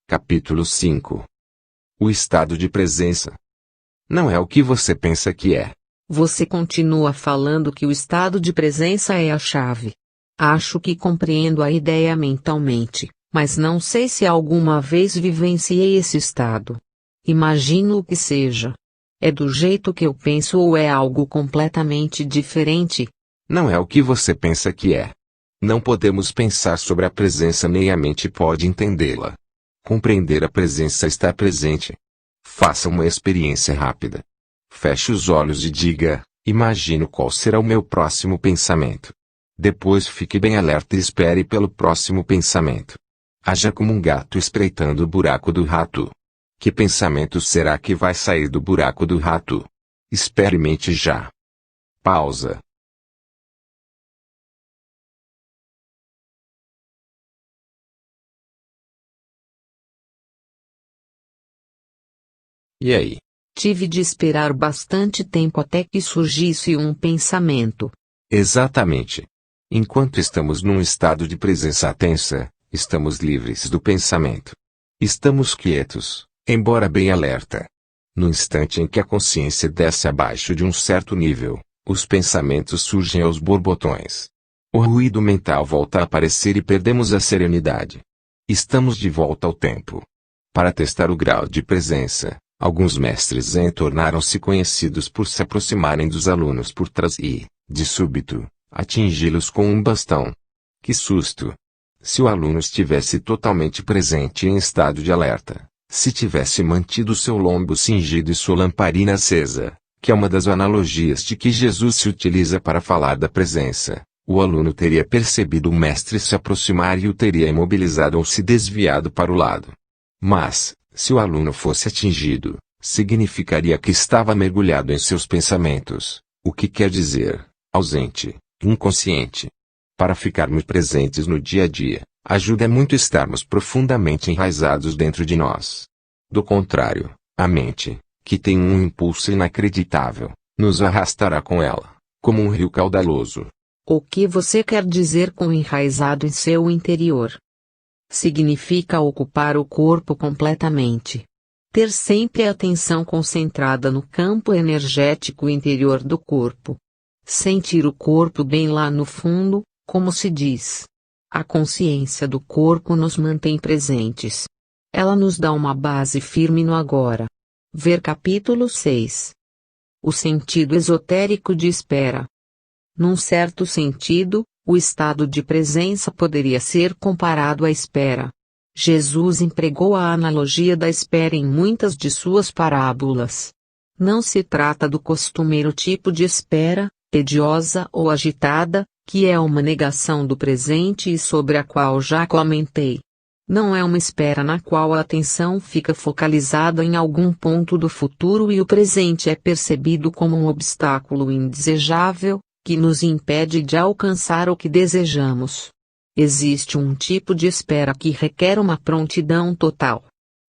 Capítulo 5. O estado de presença. Não é o que você pensa que é. Você continua falando que o estado de presença é a chave. Acho que compreendo a ideia mentalmente, mas não sei se alguma vez vivenciei esse estado. Imagino que seja. É do jeito que eu penso ou é algo completamente diferente? Não é o que você pensa que é. Não podemos pensar sobre a presença nem a mente pode entendê-la. Compreender a presença está presente. Faça uma experiência rápida. Feche os olhos e diga, imagino qual será o meu próximo pensamento. Depois fique bem alerta e espere pelo próximo pensamento. Haja como um gato espreitando o buraco do rato. Que pensamento será que vai sair do buraco do rato? Experimente já. Pausa. E aí? Tive de esperar bastante tempo até que surgisse um pensamento. Exatamente. Enquanto estamos num estado de presença tensa, estamos livres do pensamento. Estamos quietos, embora bem alerta. No instante em que a consciência desce abaixo de um certo nível, os pensamentos surgem aos borbotões. O ruído mental volta a aparecer e perdemos a serenidade. Estamos de volta ao tempo. Para testar o grau de presença, alguns mestres zen tornaram-se conhecidos por se aproximarem dos alunos por trás e, de súbito, atingi-los com um bastão. Que susto! Se o aluno estivesse totalmente presente em estado de alerta, se tivesse mantido seu lombo cingido e sua lamparina acesa, que é uma das analogias de que Jesus se utiliza para falar da presença, o aluno teria percebido o mestre se aproximar e o teria imobilizado ou se desviado para o lado. Mas, se o aluno fosse atingido, significaria que estava mergulhado em seus pensamentos, o que quer dizer, ausente, inconsciente. Para ficarmos presentes no dia a dia, ajuda muito estarmos profundamente enraizados dentro de nós. Do contrário, a mente, que tem um impulso inacreditável, nos arrastará com ela, como um rio caudaloso. O que você quer dizer com enraizado em seu interior? Significa ocupar o corpo completamente. Ter sempre a atenção concentrada no campo energético interior do corpo. Sentir o corpo bem lá no fundo, como se diz. A consciência do corpo nos mantém presentes. Ela nos dá uma base firme no agora. Ver capítulo 6. O sentido esotérico de espera. Num certo sentido, o estado de presença poderia ser comparado à espera. Jesus empregou a analogia da espera em muitas de suas parábolas. Não se trata do costumeiro tipo de espera, tediosa ou agitada, que é uma negação do presente e sobre a qual já comentei. Não é uma espera na qual a atenção fica focalizada em algum ponto do futuro e o presente é percebido como um obstáculo indesejável, que nos impede de alcançar o que desejamos. Existe um tipo de espera que requer uma prontidão total.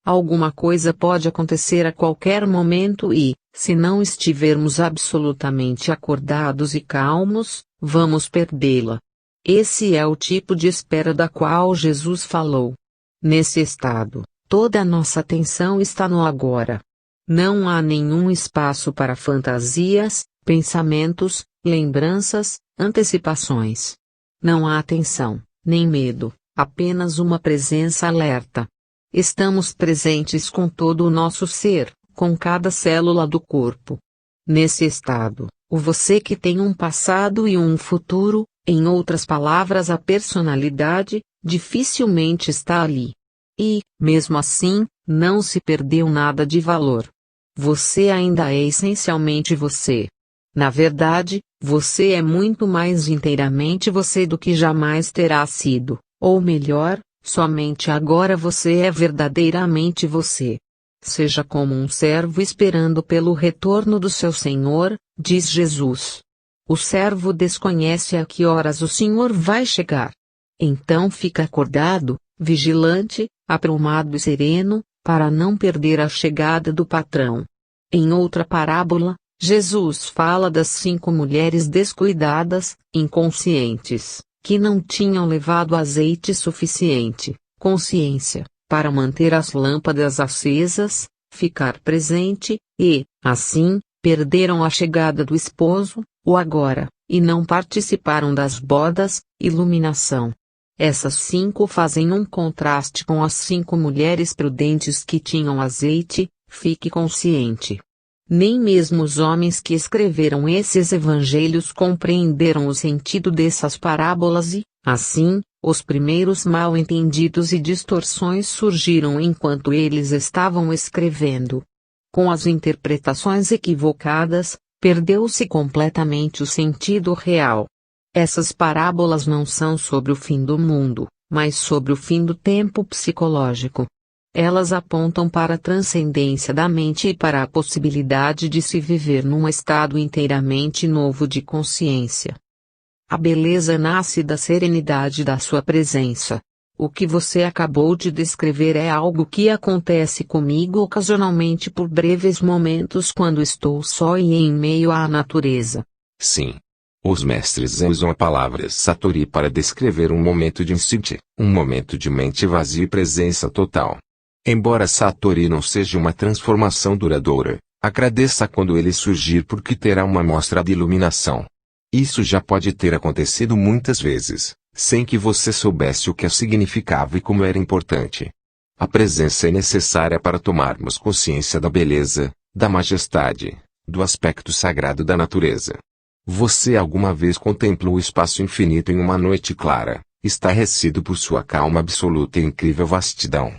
Alguma coisa pode acontecer a qualquer momento e, se não estivermos absolutamente acordados e calmos, vamos perdê-la. Esse é o tipo de espera da qual Jesus falou. Nesse estado, toda a nossa atenção está no agora. Não há nenhum espaço para fantasias, pensamentos, lembranças, antecipações. Não há atenção, nem medo, apenas uma presença alerta. Estamos presentes com todo o nosso ser, com cada célula do corpo. Nesse estado, o você que tem um passado e um futuro, em outras palavras a personalidade, dificilmente está ali. E, mesmo assim, não se perdeu nada de valor. Você ainda é essencialmente você. Na verdade, você é muito mais inteiramente você do que jamais terá sido, ou melhor, somente agora você é verdadeiramente você. Seja como um servo esperando pelo retorno do seu senhor, diz Jesus. O servo desconhece a que horas o senhor vai chegar. Então fica acordado, vigilante, aprumado e sereno, para não perder a chegada do patrão. Em outra parábola, Jesus fala das 5 mulheres descuidadas, inconscientes, que não tinham levado azeite suficiente, consciência, para manter as lâmpadas acesas, ficar presente, e, assim, perderam a chegada do esposo, o agora, e não participaram das bodas, iluminação. Essas 5 fazem um contraste com as 5 mulheres prudentes que tinham azeite, fique consciente. Nem mesmo os homens que escreveram esses evangelhos compreenderam o sentido dessas parábolas e, assim, os primeiros mal-entendidos e distorções surgiram enquanto eles estavam escrevendo. Com as interpretações equivocadas, perdeu-se completamente o sentido real. Essas parábolas não são sobre o fim do mundo, mas sobre o fim do tempo psicológico. Elas apontam para a transcendência da mente e para a possibilidade de se viver num estado inteiramente novo de consciência. A beleza nasce da serenidade da sua presença. O que você acabou de descrever é algo que acontece comigo ocasionalmente por breves momentos quando estou só e em meio à natureza. Sim. Os mestres usam a palavra satori para descrever um momento de insight, um momento de mente vazia e presença total. Embora satori não seja uma transformação duradoura, agradeça quando ele surgir porque terá uma mostra de iluminação. Isso já pode ter acontecido muitas vezes, sem que você soubesse o que significava e como era importante. A presença é necessária para tomarmos consciência da beleza, da majestade, do aspecto sagrado da natureza. Você alguma vez contemplou o espaço infinito em uma noite clara, estarrecido por sua calma absoluta e incrível vastidão?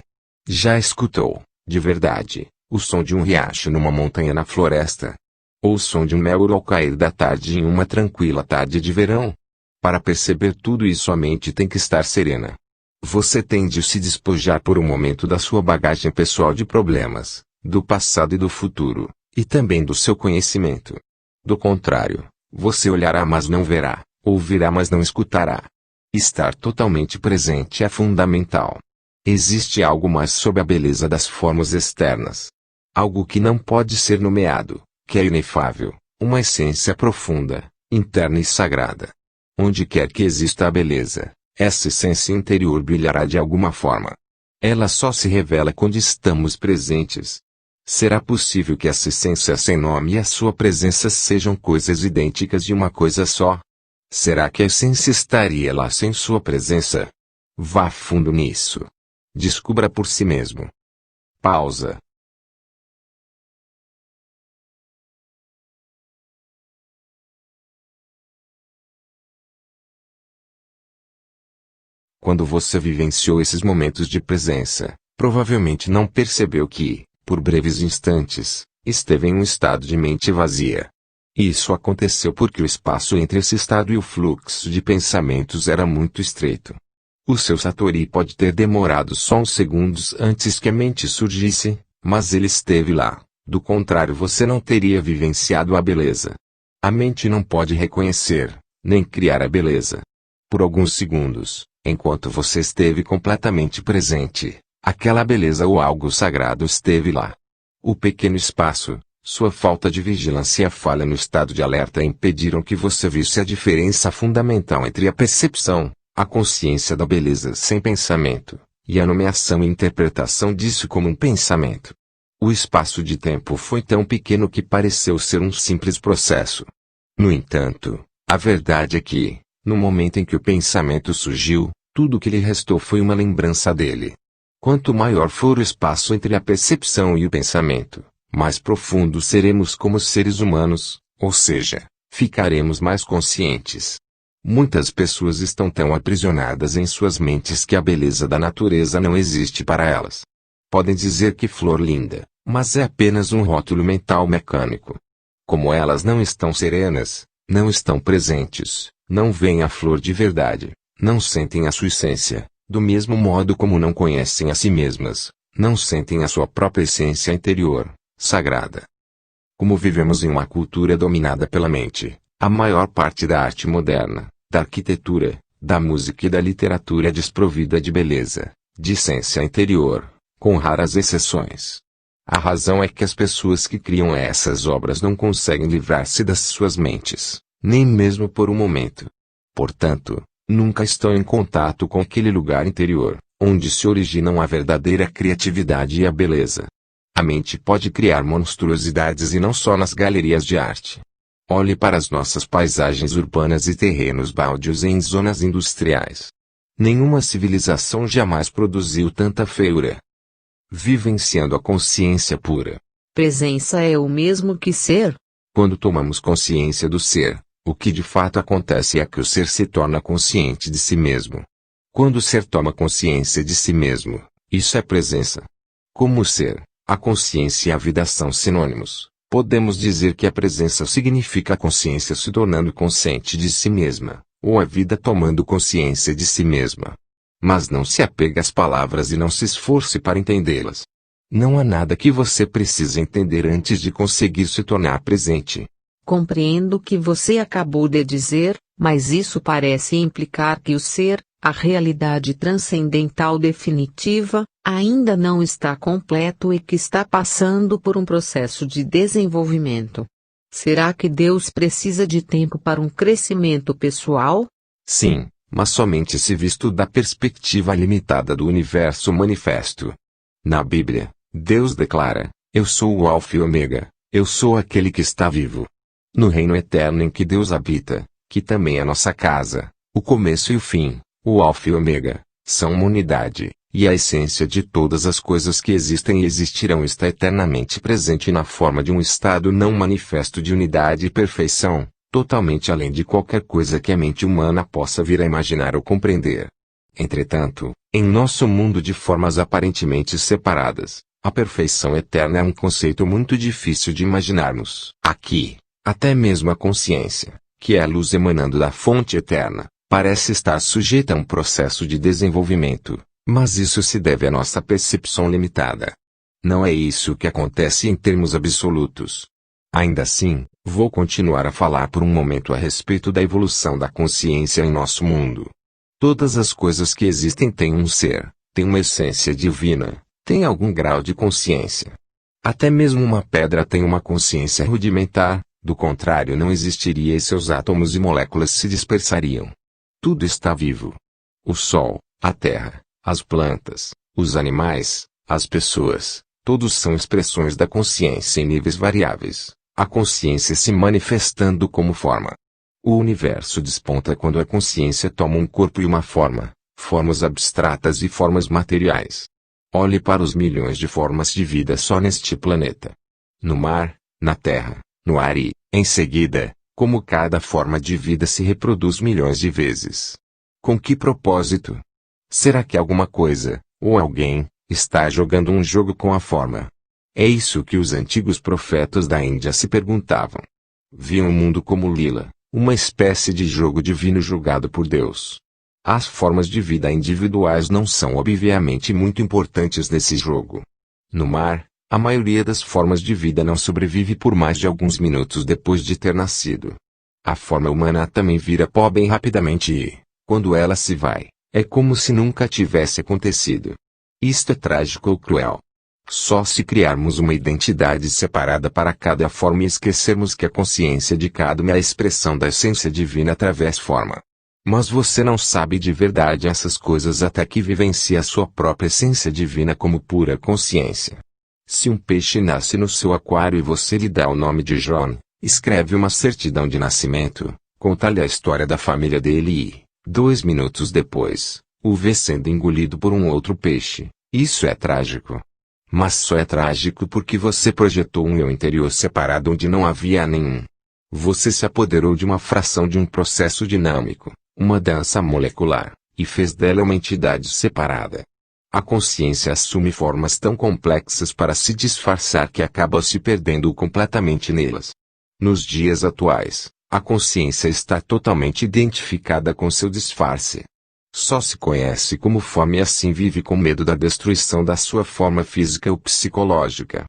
Já escutou, de verdade, o som de um riacho numa montanha na floresta? Ou o som de um mel ao cair da tarde em uma tranquila tarde de verão? Para perceber tudo isso a mente tem que estar serena. Você tem de se despojar por um momento da sua bagagem pessoal de problemas, do passado e do futuro, e também do seu conhecimento. Do contrário, você olhará mas não verá, ouvirá mas não escutará. Estar totalmente presente é fundamental. Existe algo mais sob a beleza das formas externas. Algo que não pode ser nomeado, que é inefável, uma essência profunda, interna e sagrada. Onde quer que exista a beleza, essa essência interior brilhará de alguma forma. Ela só se revela quando estamos presentes. Será possível que essa essência sem nome e a sua presença sejam coisas idênticas de uma coisa só? Será que a essência estaria lá sem sua presença? Vá fundo nisso. Descubra por si mesmo. Pausa. Quando você vivenciou esses momentos de presença, provavelmente não percebeu que, por breves instantes, esteve em um estado de mente vazia. Isso aconteceu porque o espaço entre esse estado e o fluxo de pensamentos era muito estreito. O seu satori pode ter demorado só uns segundos antes que a mente surgisse, mas ele esteve lá. Do contrário, você não teria vivenciado a beleza. A mente não pode reconhecer, nem criar a beleza. Por alguns segundos, enquanto você esteve completamente presente, aquela beleza ou algo sagrado esteve lá. O pequeno espaço, sua falta de vigilância e a falha no estado de alerta impediram que você visse a diferença fundamental entre a percepção, a consciência da beleza sem pensamento, e a nomeação e interpretação disso como um pensamento. O espaço de tempo foi tão pequeno que pareceu ser um simples processo. No entanto, a verdade é que, no momento em que o pensamento surgiu, tudo o que lhe restou foi uma lembrança dele. Quanto maior for o espaço entre a percepção e o pensamento, mais profundo seremos como seres humanos, ou seja, ficaremos mais conscientes. Muitas pessoas estão tão aprisionadas em suas mentes que a beleza da natureza não existe para elas. Podem dizer que flor linda, mas é apenas um rótulo mental mecânico. Como elas não estão serenas, não estão presentes, não veem a flor de verdade, não sentem a sua essência, do mesmo modo como não conhecem a si mesmas, não sentem a sua própria essência interior, sagrada. Como vivemos em uma cultura dominada pela mente, a maior parte da arte moderna, da arquitetura, da música e da literatura é desprovida de beleza, de essência interior, com raras exceções. A razão é que as pessoas que criam essas obras não conseguem livrar-se das suas mentes, nem mesmo por um momento. Portanto, nunca estão em contato com aquele lugar interior, onde se originam a verdadeira criatividade e a beleza. A mente pode criar monstruosidades e não só nas galerias de arte. Olhe para as nossas paisagens urbanas e terrenos baldios em zonas industriais. Nenhuma civilização jamais produziu tanta feiura. Vivenciando a consciência pura. Presença é o mesmo que ser? Quando tomamos consciência do ser, o que de fato acontece é que o ser se torna consciente de si mesmo. Quando o ser toma consciência de si mesmo, isso é presença. Como o ser, a consciência e a vida são sinônimos, podemos dizer que a presença significa a consciência se tornando consciente de si mesma, ou a vida tomando consciência de si mesma. Mas não se apegue às palavras e não se esforce para entendê-las. Não há nada que você precise entender antes de conseguir se tornar presente. Compreendo o que você acabou de dizer, mas isso parece implicar que o ser, a realidade transcendental definitiva, ainda não está completo e que está passando por um processo de desenvolvimento. Será que Deus precisa de tempo para um crescimento pessoal? Sim, mas somente se visto da perspectiva limitada do universo manifesto. Na Bíblia, Deus declara: Eu sou o Alfa e Ômega, eu sou aquele que está vivo. No reino eterno em que Deus habita, que também é nossa casa, o começo e o fim, o Alfa e Ômega, são uma unidade, e a essência de todas as coisas que existem e existirão está eternamente presente na forma de um estado não manifesto de unidade e perfeição, totalmente além de qualquer coisa que a mente humana possa vir a imaginar ou compreender. Entretanto, em nosso mundo de formas aparentemente separadas, a perfeição eterna é um conceito muito difícil de imaginarmos. Aqui, até mesmo a consciência, que é a luz emanando da fonte eterna, parece estar sujeita a um processo de desenvolvimento, mas isso se deve à nossa percepção limitada. Não é isso que acontece em termos absolutos. Ainda assim, vou continuar a falar por um momento a respeito da evolução da consciência em nosso mundo. Todas as coisas que existem têm um ser, têm uma essência divina, têm algum grau de consciência. Até mesmo uma pedra tem uma consciência rudimentar, do contrário não existiria e seus átomos e moléculas se dispersariam. Tudo está vivo. O sol, a terra, as plantas, os animais, as pessoas, todos são expressões da consciência em níveis variáveis, a consciência se manifestando como forma. O universo desponta quando a consciência toma um corpo e uma forma, formas abstratas e formas materiais. Olhe para os milhões de formas de vida só neste planeta. No mar, na terra, no ar e, em seguida, como cada forma de vida se reproduz milhões de vezes. Com que propósito? Será que alguma coisa, ou alguém, está jogando um jogo com a forma? É isso que os antigos profetas da Índia se perguntavam. Viam o mundo como lila, uma espécie de jogo divino julgado por Deus. As formas de vida individuais não são obviamente muito importantes nesse jogo. No mar, a maioria das formas de vida não sobrevive por mais de alguns minutos depois de ter nascido. A forma humana também vira pó bem rapidamente e, quando ela se vai, é como se nunca tivesse acontecido. Isto é trágico ou cruel. Só se criarmos uma identidade separada para cada forma e esquecermos que a consciência de cada uma é a expressão da essência divina através forma. Mas você não sabe de verdade essas coisas até que vivencie a sua própria essência divina como pura consciência. Se um peixe nasce no seu aquário e você lhe dá o nome de John, escreve uma certidão de nascimento, conta-lhe a história da família dele e, 2 minutos depois, o vê sendo engolido por um outro peixe, isso é trágico. Mas só é trágico porque você projetou um eu interior separado onde não havia nenhum. Você se apoderou de uma fração de um processo dinâmico, uma dança molecular, e fez dela uma entidade separada. A consciência assume formas tão complexas para se disfarçar que acaba se perdendo completamente nelas. Nos dias atuais, a consciência está totalmente identificada com seu disfarce. Só se conhece como forma e assim vive com medo da destruição da sua forma física ou psicológica.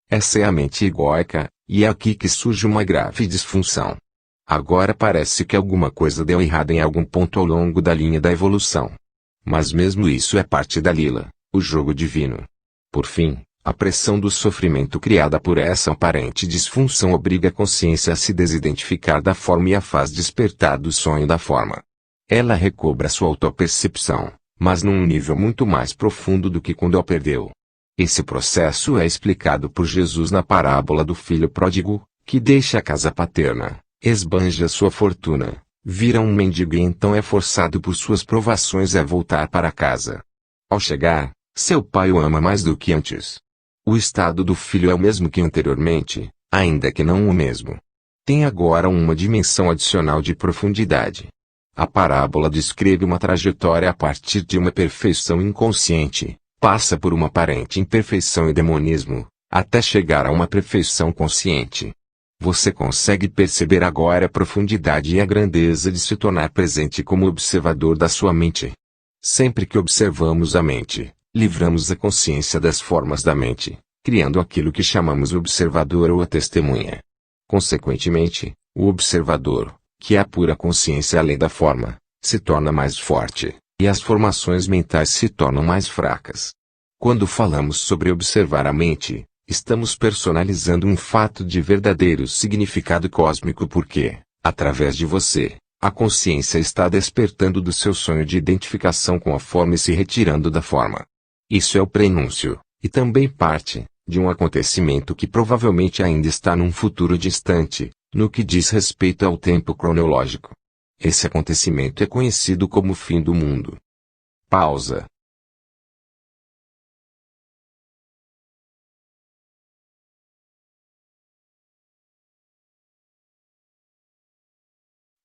Essa é a mente egóica, e é aqui que surge uma grave disfunção. Agora parece que alguma coisa deu errado em algum ponto ao longo da linha da evolução. Mas mesmo isso é parte da lila, o jogo divino. Por fim, a pressão do sofrimento criada por essa aparente disfunção obriga a consciência a se desidentificar da forma e a faz despertar do sonho da forma. Ela recobra sua autopercepção, mas num nível muito mais profundo do que quando a perdeu. Esse processo é explicado por Jesus na parábola do filho pródigo, que deixa a casa paterna, esbanja sua fortuna, vira um mendigo e então é forçado por suas provações a voltar para casa. Ao chegar, seu pai o ama mais do que antes. O estado do filho é o mesmo que anteriormente, ainda que não o mesmo. Tem agora uma dimensão adicional de profundidade. A parábola descreve uma trajetória a partir de uma perfeição inconsciente, passa por uma aparente imperfeição e demonismo, até chegar a uma perfeição consciente. Você consegue perceber agora a profundidade e a grandeza de se tornar presente como observador da sua mente. Sempre que observamos a mente, livramos a consciência das formas da mente, criando aquilo que chamamos o observador ou a testemunha. Consequentemente, o observador, que é a pura consciência além da forma, se torna mais forte, e as formações mentais se tornam mais fracas. Quando falamos sobre observar a mente, estamos personalizando um fato de verdadeiro significado cósmico porque, através de você, a consciência está despertando do seu sonho de identificação com a forma e se retirando da forma. Isso é o prenúncio, e também parte, de um acontecimento que provavelmente ainda está num futuro distante, no que diz respeito ao tempo cronológico. Esse acontecimento é conhecido como o fim do mundo. Pausa.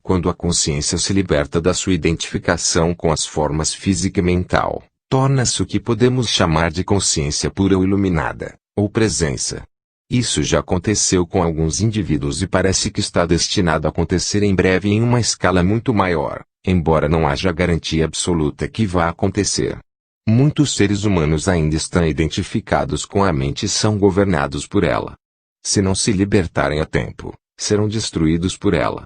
Quando a consciência se liberta da sua identificação com as formas física e mental, torna-se o que podemos chamar de consciência pura ou iluminada, ou presença. Isso já aconteceu com alguns indivíduos e parece que está destinado a acontecer em breve em uma escala muito maior, embora não haja garantia absoluta que vá acontecer. Muitos seres humanos ainda estão identificados com a mente e são governados por ela. Se não se libertarem a tempo, serão destruídos por ela.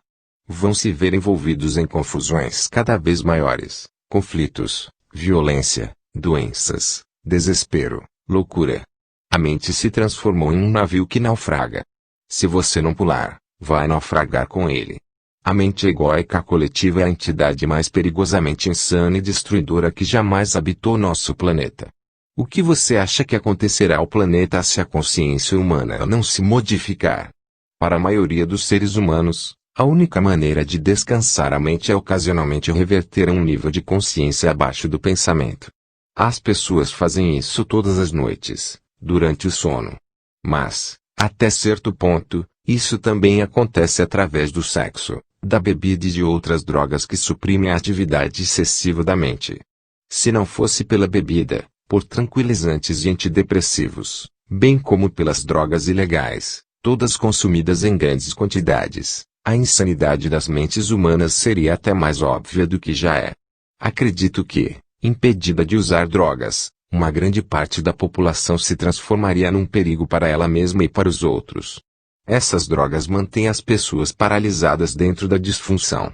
Vão se ver envolvidos em confusões cada vez maiores, conflitos, violência, doenças, desespero, loucura. A mente se transformou em um navio que naufraga. Se você não pular, vai naufragar com ele. A mente egóica coletiva é a entidade mais perigosamente insana e destruidora que jamais habitou nosso planeta. O que você acha que acontecerá ao planeta se a consciência humana não se modificar? Para a maioria dos seres humanos, a única maneira de descansar a mente é ocasionalmente reverter a um nível de consciência abaixo do pensamento. As pessoas fazem isso todas as noites, durante o sono. Mas, até certo ponto, isso também acontece através do sexo, da bebida e de outras drogas que suprimem a atividade excessiva da mente. Se não fosse pela bebida, por tranquilizantes e antidepressivos, bem como pelas drogas ilegais, todas consumidas em grandes quantidades, a insanidade das mentes humanas seria até mais óbvia do que já é. Acredito que, impedida de usar drogas, uma grande parte da população se transformaria num perigo para ela mesma e para os outros. Essas drogas mantêm as pessoas paralisadas dentro da disfunção.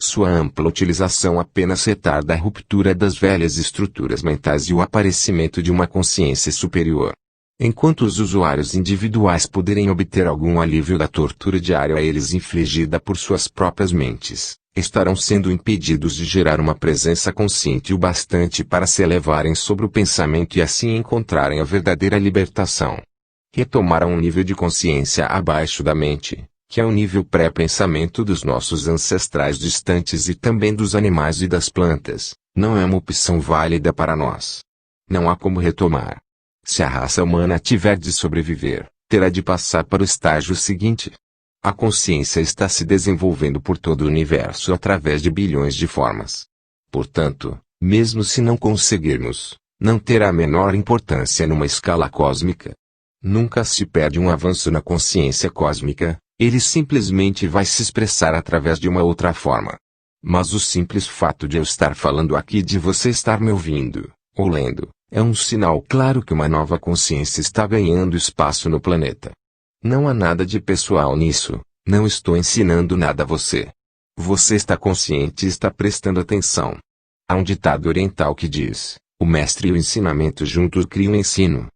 Sua ampla utilização apenas retarda a ruptura das velhas estruturas mentais e o aparecimento de uma consciência superior. Enquanto os usuários individuais poderem obter algum alívio da tortura diária a eles infligida por suas próprias mentes, estarão sendo impedidos de gerar uma presença consciente o bastante para se elevarem sobre o pensamento e assim encontrarem a verdadeira libertação. Retomar a um nível de consciência abaixo da mente, que é o nível pré-pensamento dos nossos ancestrais distantes e também dos animais e das plantas, não é uma opção válida para nós. Não há como retomar. Se a raça humana tiver de sobreviver, terá de passar para o estágio seguinte. A consciência está se desenvolvendo por todo o universo através de bilhões de formas. Portanto, mesmo se não conseguirmos, não terá a menor importância numa escala cósmica. Nunca se perde um avanço na consciência cósmica, ele simplesmente vai se expressar através de uma outra forma. Mas o simples fato de eu estar falando aqui e de você estar me ouvindo, ou lendo, é um sinal claro que uma nova consciência está ganhando espaço no planeta. Não há nada de pessoal nisso, não estou ensinando nada a você. Você está consciente e está prestando atenção. Há um ditado oriental que diz, o mestre e o ensinamento juntos criam ensino.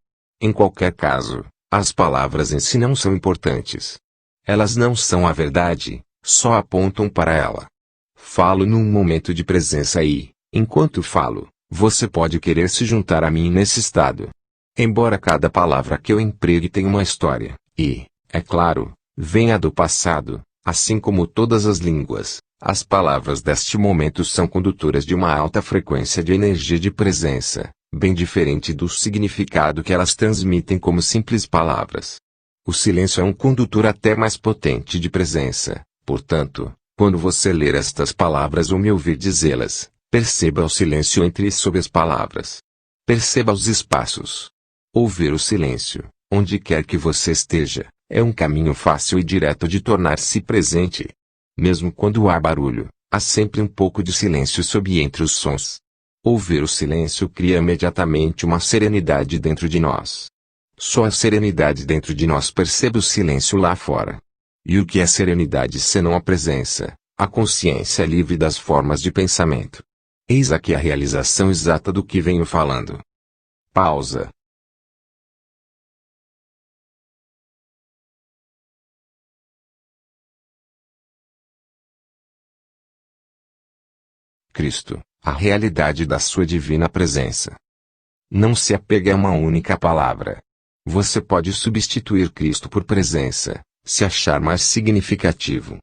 Em qualquer caso, as palavras em si não são importantes. Elas não são a verdade, só apontam para ela. Falo num momento de presença e, enquanto falo, Você pode querer se juntar a mim nesse estado. Embora cada palavra que eu empregue tenha uma história, e, é claro, venha do passado, assim como todas as línguas, as palavras deste momento são condutoras de uma alta frequência de energia de presença, bem diferente do significado que elas transmitem como simples palavras. O silêncio é um condutor até mais potente de presença, portanto, quando você ler estas palavras ou me ouvir dizê-las, perceba o silêncio entre e sob as palavras. Perceba os espaços. Ouvir o silêncio, onde quer que você esteja, é um caminho fácil e direto de tornar-se presente. Mesmo quando há barulho, há sempre um pouco de silêncio sob e entre os sons. Ouvir o silêncio cria imediatamente uma serenidade dentro de nós. Só a serenidade dentro de nós percebe o silêncio lá fora. E o que é serenidade senão a presença, a consciência livre das formas de pensamento? Eis aqui a realização exata do que venho falando. Pausa. Cristo, a realidade da sua divina presença. Não se apegue a uma única palavra. Você pode substituir Cristo por presença, se achar mais significativo.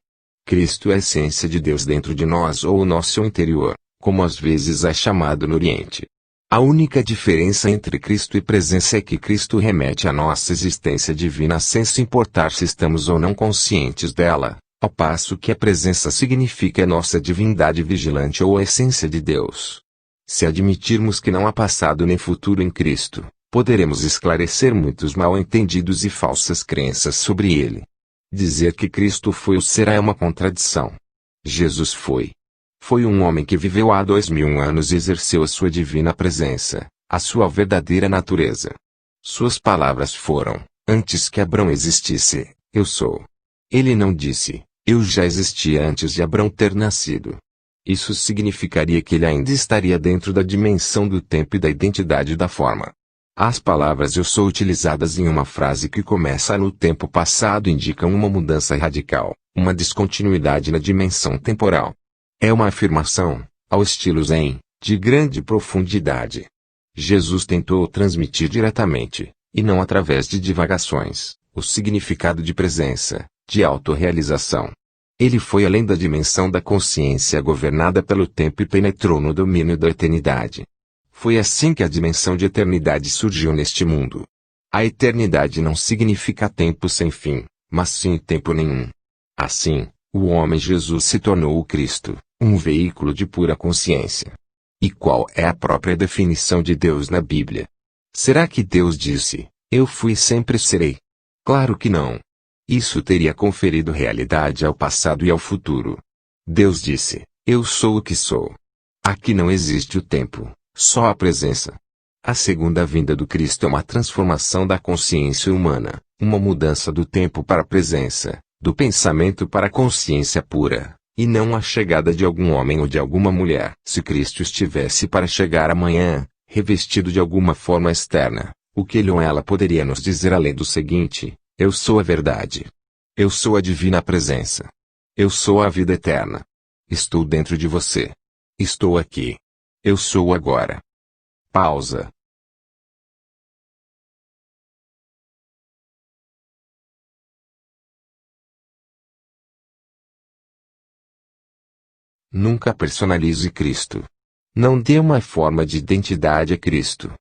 Cristo é a essência de Deus dentro de nós ou o nosso interior, como às vezes é chamado no Oriente. A única diferença entre Cristo e presença é que Cristo remete à nossa existência divina sem se importar se estamos ou não conscientes dela, ao passo que a presença significa a nossa divindade vigilante ou a essência de Deus. Se admitirmos que não há passado nem futuro em Cristo, poderemos esclarecer muitos mal-entendidos e falsas crenças sobre ele. Dizer que Cristo foi ou será é uma contradição. Jesus foi. Foi um homem que viveu há 2000 anos e exerceu a sua divina presença, a sua verdadeira natureza. Suas palavras foram, antes que Abrão existisse, eu sou. Ele não disse, eu já existia antes de Abrão ter nascido. Isso significaria que ele ainda estaria dentro da dimensão do tempo e da identidade da forma. As palavras eu sou utilizadas em uma frase que começa no tempo passado indicam uma mudança radical, uma descontinuidade na dimensão temporal. É uma afirmação, ao estilo Zen, de grande profundidade. Jesus tentou transmitir diretamente, e não através de divagações, o significado de presença, de autorrealização. Ele foi além da dimensão da consciência governada pelo tempo e penetrou no domínio da eternidade. Foi assim que a dimensão de eternidade surgiu neste mundo. A eternidade não significa tempo sem fim, mas sim tempo nenhum. Assim, o homem Jesus se tornou o Cristo, um veículo de pura consciência. E qual é a própria definição de Deus na Bíblia? Será que Deus disse, eu fui e sempre serei? Claro que não. Isso teria conferido realidade ao passado e ao futuro. Deus disse, eu sou o que sou. Aqui não existe o tempo, só a presença. A segunda vinda do Cristo é uma transformação da consciência humana, uma mudança do tempo para a presença, do pensamento para a consciência pura, e não a chegada de algum homem ou de alguma mulher. Se Cristo estivesse para chegar amanhã, revestido de alguma forma externa, o que ele ou ela poderia nos dizer além do seguinte: eu sou a verdade. Eu sou a divina presença. Eu sou a vida eterna. Estou dentro de você. Estou aqui. Eu sou agora. Pausa. Nunca personalize Cristo. Não dê uma forma de identidade a Cristo.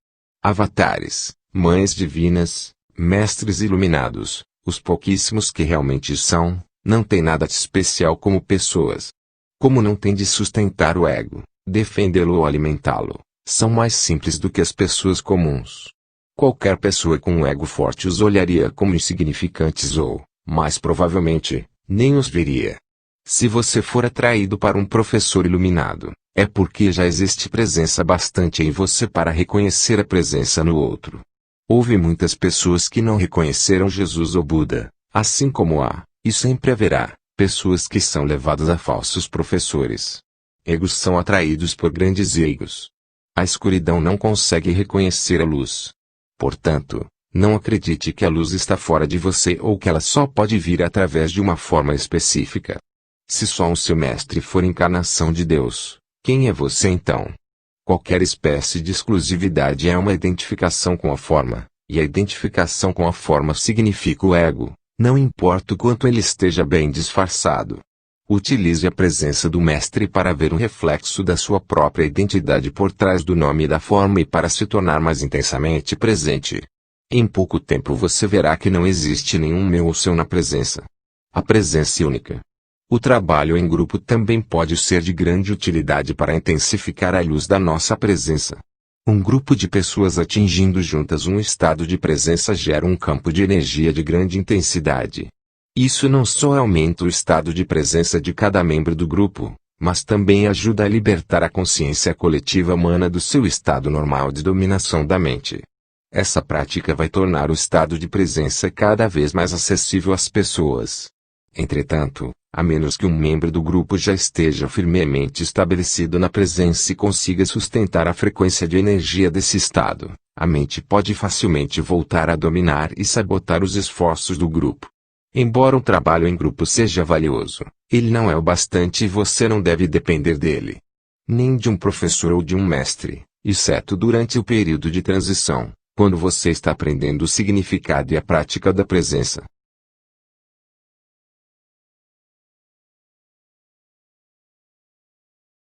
Avatares, mães divinas, mestres iluminados, os pouquíssimos que realmente são, não têm nada de especial como pessoas. Como não tem de sustentar o ego, defendê-lo ou alimentá-lo, são mais simples do que as pessoas comuns. Qualquer pessoa com um ego forte os olharia como insignificantes ou, mais provavelmente, nem os veria. Se você for atraído para um professor iluminado, é porque já existe presença bastante em você para reconhecer a presença no outro. Houve muitas pessoas que não reconheceram Jesus ou Buda, assim como há, e sempre haverá, pessoas que são levadas a falsos professores. Egos são atraídos por grandes egos. A escuridão não consegue reconhecer a luz. Portanto, não acredite que a luz está fora de você ou que ela só pode vir através de uma forma específica. Se só o seu mestre for encarnação de Deus, quem é você então? Qualquer espécie de exclusividade é uma identificação com a forma, e a identificação com a forma significa o ego, não importa o quanto ele esteja bem disfarçado. Utilize a presença do mestre para ver o reflexo da sua própria identidade por trás do nome e da forma e para se tornar mais intensamente presente. Em pouco tempo você verá que não existe nenhum meu ou seu na presença. A presença é única. O trabalho em grupo também pode ser de grande utilidade para intensificar a luz da nossa presença. Um grupo de pessoas atingindo juntas um estado de presença gera um campo de energia de grande intensidade. Isso não só aumenta o estado de presença de cada membro do grupo, mas também ajuda a libertar a consciência coletiva humana do seu estado normal de dominação da mente. Essa prática vai tornar o estado de presença cada vez mais acessível às pessoas. Entretanto, a menos que um membro do grupo já esteja firmemente estabelecido na presença e consiga sustentar a frequência de energia desse estado, a mente pode facilmente voltar a dominar e sabotar os esforços do grupo. Embora um trabalho em grupo seja valioso, ele não é o bastante e você não deve depender dele. Nem de um professor ou de um mestre, exceto durante o período de transição, quando você está aprendendo o significado e a prática da presença.